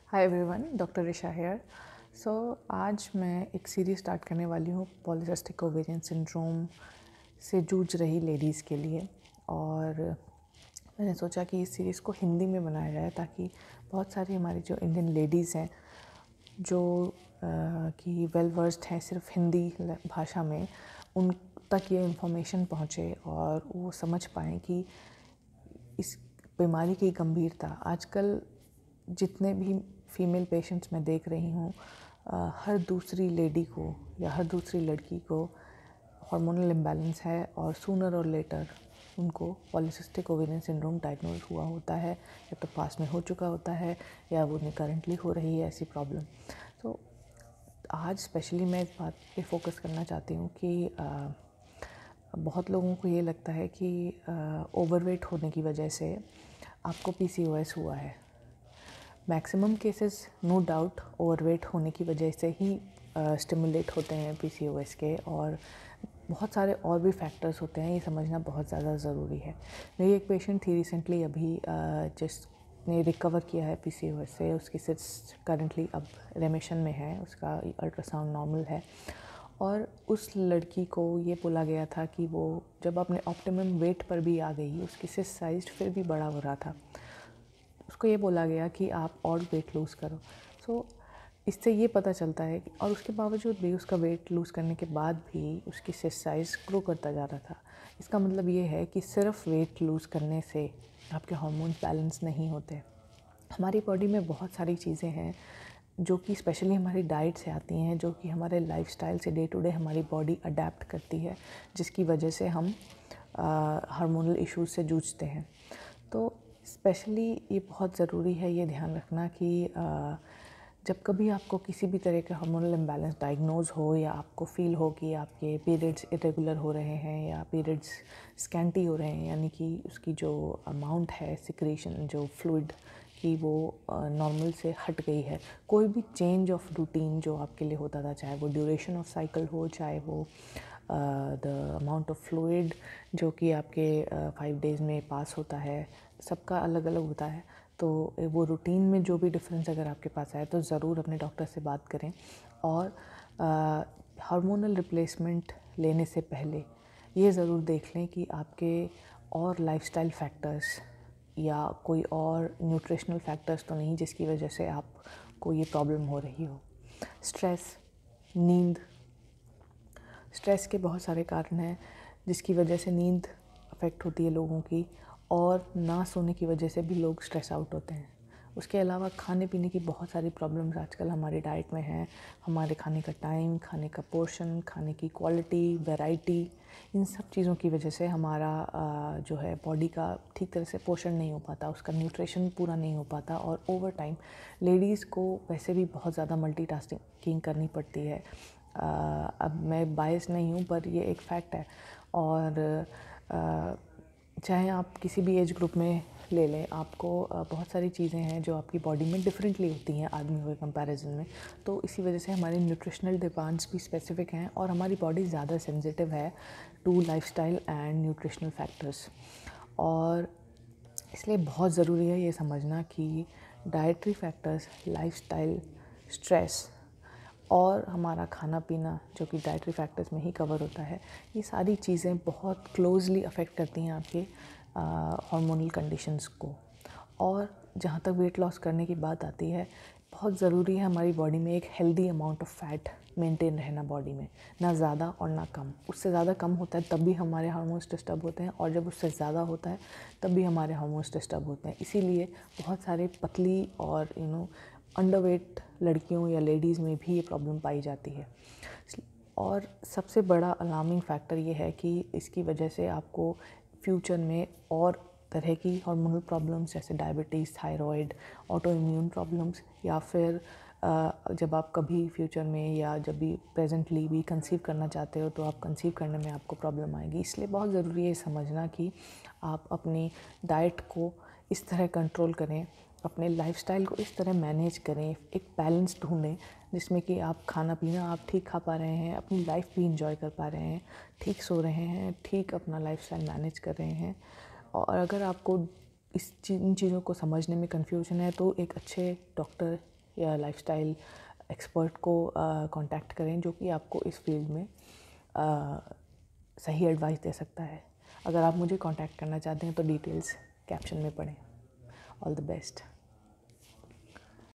Hi everyone, doctor Risha here. आज मैं एक सीरीज़ स्टार्ट करने वाली हूँ पॉलीसिस्टिक ओवेरियन सिंड्रोम से जूझ रही लेडीज़ के लिए। और मैंने सोचा कि इस सीरीज़ को हिंदी में बनाया जाए ताकि बहुत सारी हमारी जो इंडियन लेडीज़ हैं जो कि वेल वर्स्ड हैं सिर्फ हिंदी भाषा में, उन तक ये इन्फॉर्मेशन पहुँचे और वो समझ पाएँ कि इस बीमारी की गंभीरता। आजकल जितने भी फीमेल पेशेंट्स मैं देख रही हूँ, हर दूसरी लेडी को या हर दूसरी लड़की को हार्मोनल इम्बैलेंस है और सूनर और लेटर उनको पॉलीसिस्टिक ओवेरियन सिंड्रोम डायग्नोज हुआ होता है, या तो पास में हो चुका होता है या वो उन्हें करंटली हो रही है ऐसी प्रॉब्लम। तो आज स्पेशली मैं इस बात पे फोकस करना चाहती हूँ कि बहुत लोगों को ये लगता है कि ओवरवेट होने की वजह से आपको पीसीओएस हुआ है। Maximum cases no doubt overweight होने की वजह से ही स्टिमुलेट होते हैं पीसीओएस के, और बहुत सारे और भी फैक्टर्स होते हैं, ये समझना बहुत ज़्यादा ज़रूरी है। मेरी एक पेशेंट थी रिसेंटली अभी जिसने रिकवर किया है पीसीओएस से। उसकी सिस्ट करंटली अब रेमिशन में है, उसका अल्ट्रासाउंड नॉर्मल है। और उस लड़की को ये बोला गया था कि वो जब अपने ऑप्टिमम वेट पर भी आ गई, उसकी सिस्ट साइज फिर भी बड़ा हो रहा था। उसको ये बोला गया कि आप और वेट लूज़ करो। इससे ये पता चलता है कि और उसके बावजूद भी, उसका वेट लूज़ करने के बाद भी उसकी सिस्ट साइज़ ग्रो करता जा रहा था। इसका मतलब ये है कि सिर्फ वेट लूज़ करने से आपके हार्मोन्स बैलेंस नहीं होते। हमारी बॉडी में बहुत सारी चीज़ें हैं जो कि स्पेशली हमारी डाइट से आती हैं, जो कि हमारे लाइफस्टाइल से डे टू डे हमारी बॉडी अडेप्ट करती है, जिसकी वजह से हम हार्मोनल इश्यूज से जूझते हैं। तो स्पेशली ये बहुत ज़रूरी है ये ध्यान रखना कि जब कभी आपको किसी भी तरह का हार्मोनल इम्बैलेंस डायग्नोज हो, या आपको फील हो कि आपके पीरियड्स इरेगुलर हो रहे हैं या पीरियड्स स्कैंटी हो रहे हैं, यानी कि उसकी जो अमाउंट है सिक्रेशन, जो फ्लूइड की, वो नॉर्मल से हट गई है। कोई भी चेंज ऑफ रूटीन जो आपके लिए होता था, चाहे वो ड्यूरेशन ऑफ साइकिल हो, चाहे वो द अमाउंट ऑफ फ्लूइड जो कि आपके 5 डेज़ में पास होता है, सबका अलग अलग होता है। तो वो रूटीन में जो भी डिफरेंस अगर आपके पास आए तो ज़रूर अपने डॉक्टर से बात करें। और हार्मोनल रिप्लेसमेंट लेने से पहले ये ज़रूर देख लें कि आपके और लाइफस्टाइल फैक्टर्स या कोई और न्यूट्रिशनल फैक्टर्स तो नहीं जिसकी वजह से आपको ये प्रॉब्लम हो रही हो। स्ट्रेस, नींद, स्ट्रेस के बहुत सारे कारण हैं जिसकी वजह से नींद अफेक्ट होती है लोगों की, और ना सोने की वजह से भी लोग स्ट्रेस आउट होते हैं। उसके अलावा खाने पीने की बहुत सारी प्रॉब्लम्स आजकल हमारी डाइट में हैं। हमारे खाने का टाइम, खाने का पोर्शन, खाने की क्वालिटी, वैरायटी, इन सब चीज़ों की वजह से हमारा जो है बॉडी का ठीक तरह से पोषण नहीं हो पाता, उसका न्यूट्रिशन पूरा नहीं हो पाता। और ओवर टाइम लेडीज़ को वैसे भी बहुत ज़्यादा मल्टीटास्किंग करनी पड़ती है। अब मैं बायस नहीं हूँ, पर ये एक फैक्ट है। और चाहे आप किसी भी एज ग्रुप में ले लें, आपको बहुत सारी चीज़ें हैं जो आपकी बॉडी में डिफरेंटली होती हैं आदमियों के कंपैरिजन में। तो इसी वजह से हमारी न्यूट्रिशनल डिमांड्स भी स्पेसिफिक हैं, और हमारी बॉडी ज़्यादा सेंसिटिव है to lifestyle and nutritional factors. और इसलिए बहुत ज़रूरी है ये समझना कि डाइटरी फैक्टर्स, लाइफस्टाइल, स्ट्रेस और हमारा खाना पीना जो कि डाइटरी फैक्टर्स में ही कवर होता है, ये सारी चीज़ें बहुत क्लोजली अफेक्ट करती हैं आपके हार्मोनल कंडीशंस को। और जहाँ तक वेट लॉस करने की बात आती है, बहुत ज़रूरी है हमारी बॉडी में एक healthy amount of fat maintain रहना बॉडी में, ना ज़्यादा और ना कम। उससे ज़्यादा कम होता है तब भी हमारे हार्मोन्स डिस्टर्ब होते हैं, और जब उससे ज़्यादा होता है तब भी हमारे हार्मोन्स डिस्टर्ब होते हैं। इसीलिए बहुत सारे पतली और अंडरवेट लड़कियों या लेडीज़ में भी ये प्रॉब्लम पाई जाती है। और सबसे बड़ा अलार्मिंग फैक्टर ये है कि इसकी वजह से आपको फ्यूचर में और तरह की हार्मोनल प्रॉब्लम्स जैसे diabetes, thyroid, auto immune problems, या फिर जब आप कभी फ्यूचर में या जब भी प्रेजेंटली भी कंसीव करना चाहते हो तो आप कंसीव करने में आपको प्रॉब्लम आएगी। इसलिए बहुत ज़रूरी है समझना कि आप अपनी डाइट को इस तरह कंट्रोल करें, अपने लाइफस्टाइल को इस तरह मैनेज करें, एक बैलेंस ढूंढें जिसमें कि आप खाना पीना आप ठीक खा पा रहे हैं, अपनी लाइफ भी इंजॉय कर पा रहे हैं, ठीक सो रहे हैं, ठीक अपना लाइफस्टाइल मैनेज कर रहे हैं। और अगर आपको इन चीज़ों को समझने में कन्फ्यूजन है तो एक अच्छे डॉक्टर या लाइफस्टाइल एक्सपर्ट को कांटेक्ट करें, जो कि आपको इस फील्ड में सही एडवाइस दे सकता है। अगर आप मुझे कांटेक्ट करना चाहते हैं तो डिटेल्स कैप्शन में पढ़ें। All the best.